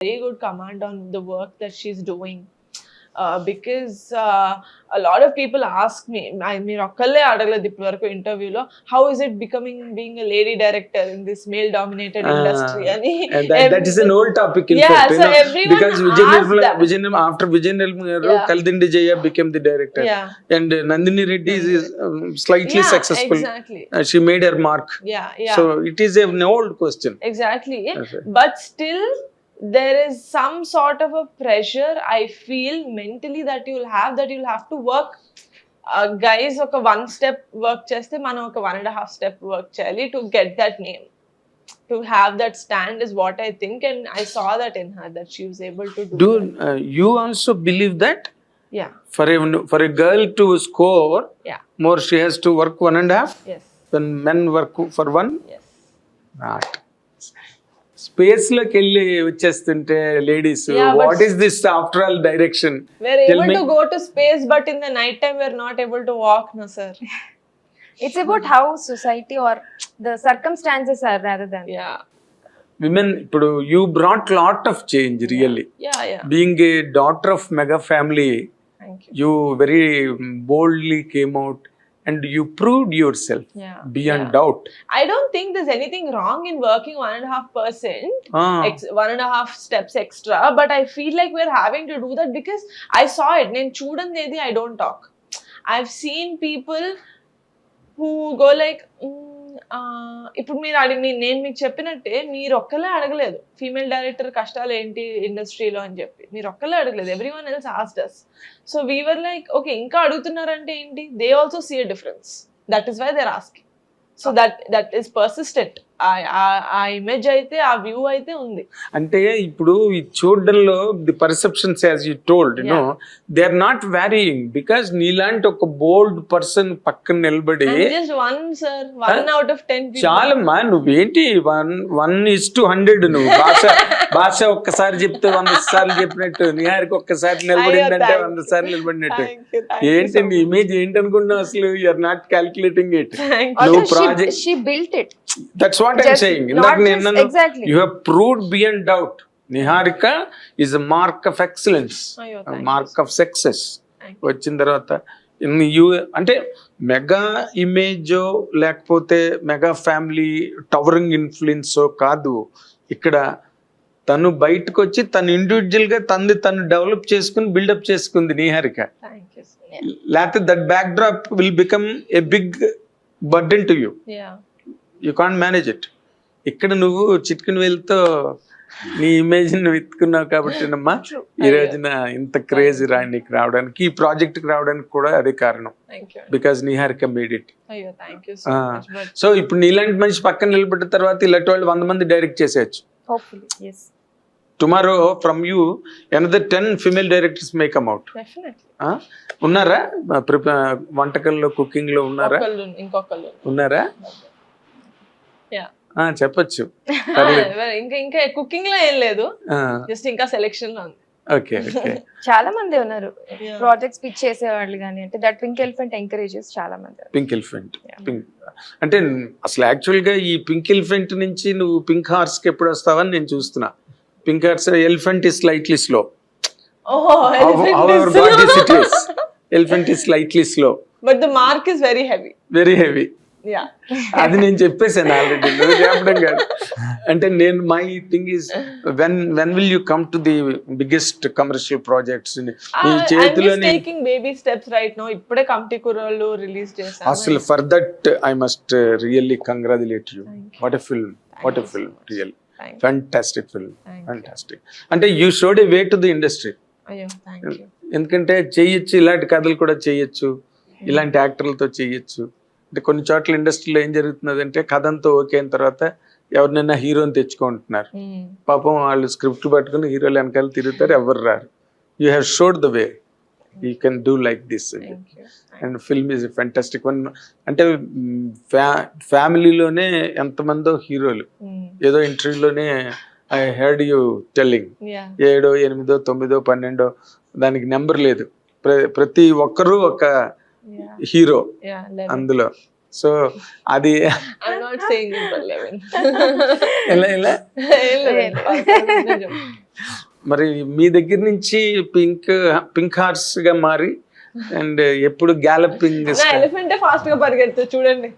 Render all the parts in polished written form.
very good command on the work that she's doing. Because a lot of people ask me, మీరు ఒక్కళ్ళే అడగలేదు ఇప్పటి వరకు ఇంటర్వ్యూలో, how is it becoming being a lady director in this male dominated industry అని. That is an old topic in Yeah, fact, so everyone because after Vijay Nirmala garu, Yeah. Kaldindi Jaya became the director, Yeah. and Nandini Reddy is slightly Yeah, successful. exactly. She made her mark. Yeah. So it is an old question. Exactly. Okay. But still, there is some sort of a pressure I feel mentally that you'll have to work. Guys, ఒక 1 step work చేస్తే మనం ఒక 1.5 step work చేయాలి to get that name. To have that stand is what I think, and I saw that in her, that she was able to do that. You also believe that Yeah. for a girl to score Yeah. more, she has to work 1.5, Yes. when men work for 1? Yes. Not. Space లోకి వెళ్ళి వచ్చేస్తుంటే ladies, Yeah, but what is this after all direction? We're able to go to space, but in the night time we're not able to walk, no sir. It's about how society or the circumstances are rather than. Yeah. Women, ఇప్పుడు you brought lot of change really. Yeah. Being a daughter of mega family, Thank you. you very boldly came out and you proved yourself Yeah. beyond Yeah. doubt. I don't think there's anything wrong in working 1.5%, 1.5 steps extra, but I feel like we're having to do that because I saw it. Nen chudandedi I don't talk. I've seen people who go like, ఇప్పుడు మీరు నేను మీకు చెప్పినట్టే, మీరు ఒక్కలే అడగలేదు female director కష్టాలు ఏంటి ఇండస్ట్రీలో అని చెప్పి, మీరు ఒక్కలే అడగలేదు, everyone else asked us. So we were like, okay, ఇంకా అడుగుతున్నారంటే ఏంటి, they also see a difference, that is why they're asking. So that is persistent. ఆ ఇమేజ్ అయితే, ఆ వ్యూ అయితే ఉంది. అంటే ఇప్పుడు ఈ చూడడంలో the perceptions as you told, you know, they are not varying because నీలాంటి ఒక బోల్డ్ పర్సన్ పక్కన నిలబడి, just one sir, 1 out of 10 people. చాలమ్మా, నువ్వేంటి 1:100 నువ్వు భాష ఒక్కసారి చెప్తే 100 సార్లు చెప్పినట్టు, నిహారికి ఒక్కసారి నిలబడిందంటే 100 సార్లు నిలబడినట్టు. ఏంటి నీ ఇమేజ్ ఏంటి అనుకుంటున్నావు అసలు? You are not calculating it. Also, she built it. That's what I'm saying. Exactly. You have proved beyond doubt. Niharika is a mark of excellence, a mark of success. వచ్చిన తర్వాత అంటే మెగా ఇమేజో లేకపోతే mega family towering ఇన్ఫ్లుయెన్సో కాదు, ఇక్కడ తను బయటకు వచ్చి తను ఇండివిజువల్ గా తను డెవలప్ చేసుకుని బిల్డప్ చేసుకుంది నిహారిక. లేకపోతే that backdrop will become a big burden to you. You can't manage it. ఇక్కడ నువ్వు చిట్కిన వేలుతో నీ ఇమేజ్ నువ్వు ఎత్తుకున్నావు కాబట్టి అమ్మా ఈ రోజున ఇంత క్రేజ్ నీకు రావడానికి, ఈ ప్రాజెక్ట్ కి రావడానికి కూడా అదే కారణం. Because Niharika made it. So ఇప్పుడు నీలాంటి మనిషి పక్కన నిలబడిన తర్వాత ఇలాంటి వాళ్ళు 100 మంది డైరెక్ట్ చేసేయచ్చు. Hopefully, yes. Tomorrow from you another 10 female directors may come out. ఉన్నారా వంటకంలో, కుకింగ్ లో ఉన్నారా? ఉన్నారా? చెప్పచ్చు. ఇంకా కుకింగ్ లో ఏం లేదు, జస్ట్ ఇంకా సెలెక్షన్ లో ఉంది. ఓకే. చాలా మంది ఉన్నారు ప్రాజెక్ట్స్ పిచ్ చేసేవాళ్ళు కానీ, అంటే దట్ పింక్ ఎలిఫెంట్ ఎంకరేజెస్ చాలా మంది. పింక్ ఎలిఫెంట్ అంటే అసలు యాక్చువల్ గా ఈ పింక్ ఎలిఫెంట్ నుంచి నువ్వు పింక్ హార్స్ కి ఎప్పుడు వస్తావని నేను చూస్తున్నా. Pink horse, elephant is slightly slow. Elephant is slightly slow, but the mark is very heavy. Very heavy. అది నేను చెప్పేసాను ఆల్రెడీ, చెప్పడం కాదు. అంటే నేను my thing is when will you come to the biggest commercial projects నీ చేతిలోనే? Baby steps right now. ఇప్పుడే కమిటీ కుర్రోళ్ళు రిలీజ్ చేశారు. అసలు for that I must really congratulate you. What a film, what a film, real fantastic film, fantastic. అంటే you showed A way to the industry. ఎందుకంటే చెయ్యొచ్చు, ఇలాంటి కథలు కూడా చెయ్యొచ్చు, ఇలాంటి యాక్టర్లతో చెయ్యొచ్చు. అంటే కొన్ని చోట్ల ఇండస్ట్రీలో ఏం జరుగుతున్నది అంటే కథ అంతా ఓకే అయిన తర్వాత ఎవరినైనా హీరోని తెచ్చుకుంటున్నారు. పాపం వాళ్ళు స్క్రిప్ట్ పట్టుకుని హీరోలు వెనకాల తిరుగుతారు, ఎవరు రారు. You have showed the way you can do like this. And film is fantastic one. అంటే ఫ్యామిలీలోనే ఎంతమందో హీరోలు. ఏదో ఇంటర్వ్యూలోనే ఐ హెర్డ్ యూ టెల్లింగ్ 7, 8, 9, 12 దానికి నెంబర్ లేదు, ప్రతి ఒక్కరూ ఒక హీరో అందులో. సో అది I'm not saying it for 11. ఎలా మరి మీ దగ్గర నుంచి పింక్ హార్స్ గా మారి అండ్ ఎప్పుడు గ్యాలపింగ్ నా ఎలిఫెంటే ఫాస్ట్ గా పరిగెడుతుంది చూడండి.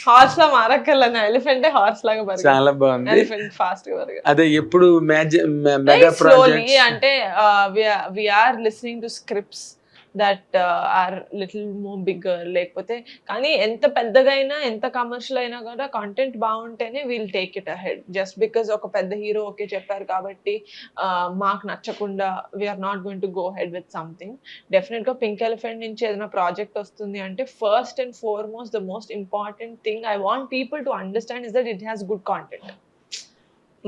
హార్స్ లా మారక్కర్లా, నా ఎలిఫెంటే హార్స్ లాగా పరిగెడుతుంది. చాలా బాగుంది. ఎలిఫెంట్ ఫాస్ట్ గా పరిగెడుతుంది. అదే ఎప్పుడు మెగా ప్రాజెక్ట్స్ అంటే we are listening to scripts that are little more bigger, లేకపోతే కానీ ఎంత పెద్దగా అయినా ఎంత కమర్షియల్ అయినా కూడా కంటెంట్ బాగుంటేనే we'll take it ahead. Just because ఒక పెద్ద హీరో ఓకే చెప్పారు కాబట్టి మాకు నచ్చకుండా we're not going to go head with something. Definite గా పింక్ ఎలిఫెంట్ నుంచి ఏదైనా ప్రాజెక్ట్ వస్తుంది అంటే first and foremost the most important thing I want people to understand is that it has good content.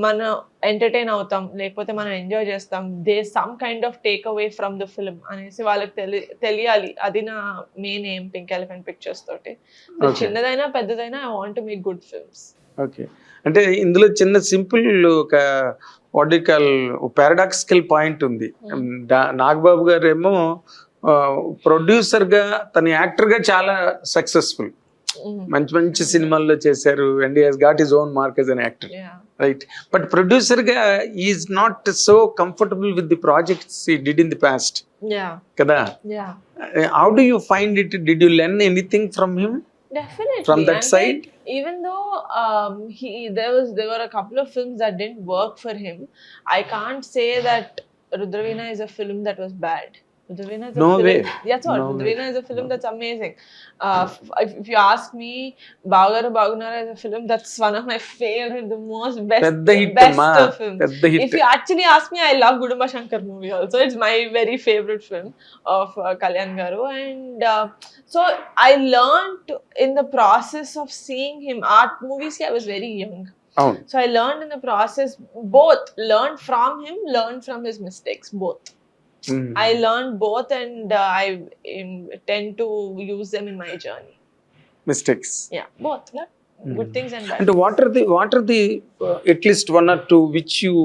మనం ఎంటర్టైన్ అవుతాం, లేకపోతే మనం enjoy చేస్తాం, they some kind of take away from the film అనేసి వాళ్ళకి తెలియాలి. అది నా main aim pink elephant pictures తోటి. చిన్నదైనా పెద్దదైనా I want to make good films. Okay, అంటే ఇందులో చిన్న సింపుల్ ఒక వాటికల్ పారాడాక్సికల్ పాయింట్ ఉంది. నాగబాబు గారు ఏమో ప్రొడ్యూసర్ గా తన యాక్టర్ గా చాలా సక్సెస్ఫుల్, మంచి మంచి సినిమాల్లో చేశారు and he has got his own mark as an actor, right? But producer గా is not so comfortable with the projects he did in the past కదా. How do you find it? Did you learn anything from him? Definitely. From that side? Even though there were a couple of films that didn't work for him, I can't say that Rudraveena is a film that was bad. Rudraveena is a No film. way. That's what. No Rudraveena way. is a film that's amazing. If you ask me, Bagaru Bagunara is a film that's one of my favorite, the most best of films. If you actually ask me, I love Gudumba Shankar movie also. It's my very favorite film of Kalyan Garu. And so I learned in the process of seeing him. Art movies, I was very young. So I learned in the process, both learned from him, learned from his mistakes, both. I learned both, and I tend to use them in my journey. Mistakes. Yeah, both. Yeah. Good things and bad. And what are the at least one or two which you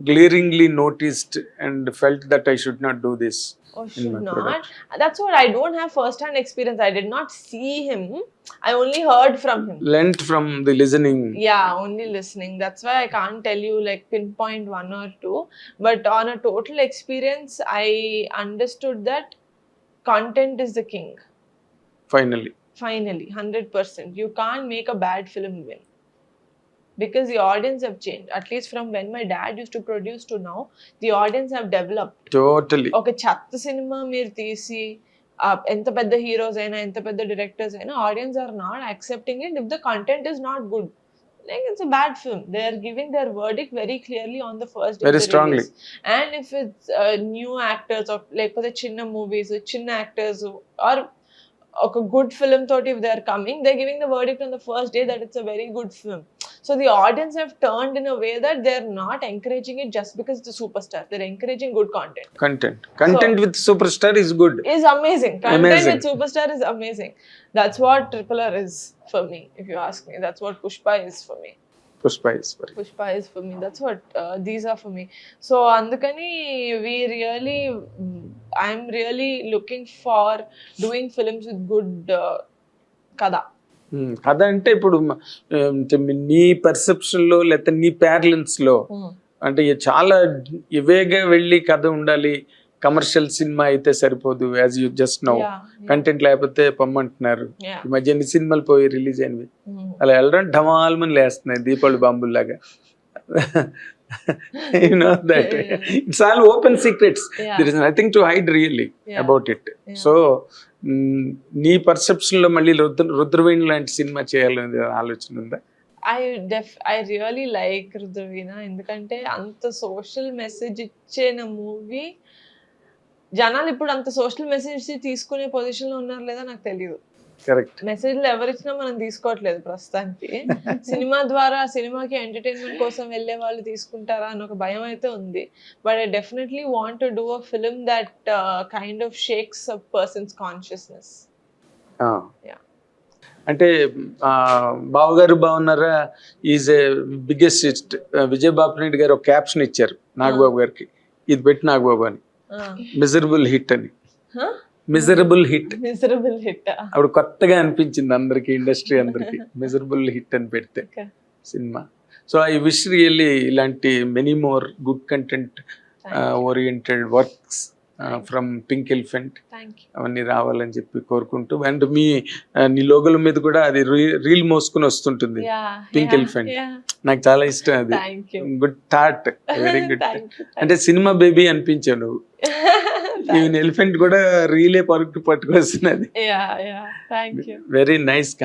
glaringly noticed and felt that I should not do this? Or should not. That's what, I don't have first-hand experience. I did not see him. I only heard from him. Learnt from the listening. Yeah, only listening. That's why I can't tell you like pinpoint one or two. But on a total experience, I understood that content is the king. Finally, 100%. You can't make a bad film win. Because the audience have changed. At least from when my dad used to produce to now, the audience have developed. totally. ఒక చెత్త cinema మీరు తీసి ఎంత పెద్ద heroes అయినా ఎంత పెద్ద directors అయినా audience are not accepting it if the content is not good. Like it's a bad film. They are giving their verdict very clearly on the first day. Very strongly. And if it's new actors or like for the chinna movies, chinna actors or a good film thought if they are coming, they're giving the verdict on the first day that it's a very good film. So the audience have turned in a way that they're not encouraging it just because it's a superstar. They're encouraging good content. Content with superstar is good. Is amazing. Content with superstar is amazing. That's what Triple R is for me, if you ask me. That's what Pushpa is for me. Pushpa is for me. That's what these are for me. So andukani I'm really looking for doing films with good kada. కథ అంటే ఇప్పుడు నీ perception లో లేకపోతే నీ parlance లో అంటే చాలా ఇవేగా వెళ్ళి కథ ఉండాలి, కమర్షియల్ సినిమా అయితే సరిపోదు, as you just no content లేకపోతే పొమ్మంటున్నారు. ఈ మధ్య ఎన్ని సినిమాలు పోయి రిలీజ్ అయినవి, అలా వెళ్ళడం ఢమాల్మని లేస్తున్నాయి Deepavali బాంబుల్లాగా. You know that it's all open secrets. There is nothing to hide really about it. So నీ పర్సెప్షన్ లో మళ్ళీ రుద్రవీణ లాంటి సినిమా చేయాలనే ఆలోచన ఉందా? I really like Rudraveena ఎందుకంటే అంత సోషల్ మెసేజ్ ఇచ్చిన మూవీ. జనాలు ఇప్పుడు అంత సోషల్ మెసేజ్ తీసుకునే పొజిషన్ లో ఉన్నారు లేదా నాకు తెలియదు. కరెక్ట్. మెసేజ్లు ఎవరిచ్చినా మనం తీసుకోవట్లేదు ప్రస్తుతానికి. సినిమా ద్వారా సినిమాకి ఎంటర్టైన్మెంట్ కోసం వెళ్ళే వాళ్ళు తీసుకుంటారా అని ఒక భయం అయితే ఉంది. But I definitely want to do a film that kind of shakes a persons consciousness. అంటే బావగారు బాగున్నారా is a biggest Vijay Bapireddy గారు ఒక క్యాప్షన్ ఇచ్చారు నాగబాబు గారికి, ఇది పెట్టి నాగబాబు అని, మిజరబుల్ హిట్ అని. Miserable hit. Miserable hit. అప్పుడు కొత్తగా అనిపించింది అందరికి, ఇండస్ట్రీ అందరికి, మిజరబుల్ హిట్ అని పెడితే Okay. సినిమా. సో ఐ విష్ రియల్లీ ఇలాంటి many more good content oriented works from Pink Elephant Thank you. అవన్నీ రావాలని చెప్పి కోరుకుంటూ, అండ్ నీ లోగోల మీద కూడా అది రీల్ మోసుకుని వస్తుంటుంది Yeah. Pink yeah, elephant. yeah. నాకు చాలా ఇష్టం అది. Thank you. Good thought, very good. Thank you. అంటే సినిమా బేబీ అనిపించావు నువ్వు. ఈవెన్ ఎలిఫెంట్ కూడా రీలే పట్టుకొస్తున్నది. Yeah, yeah. Thank you. Very nice concept.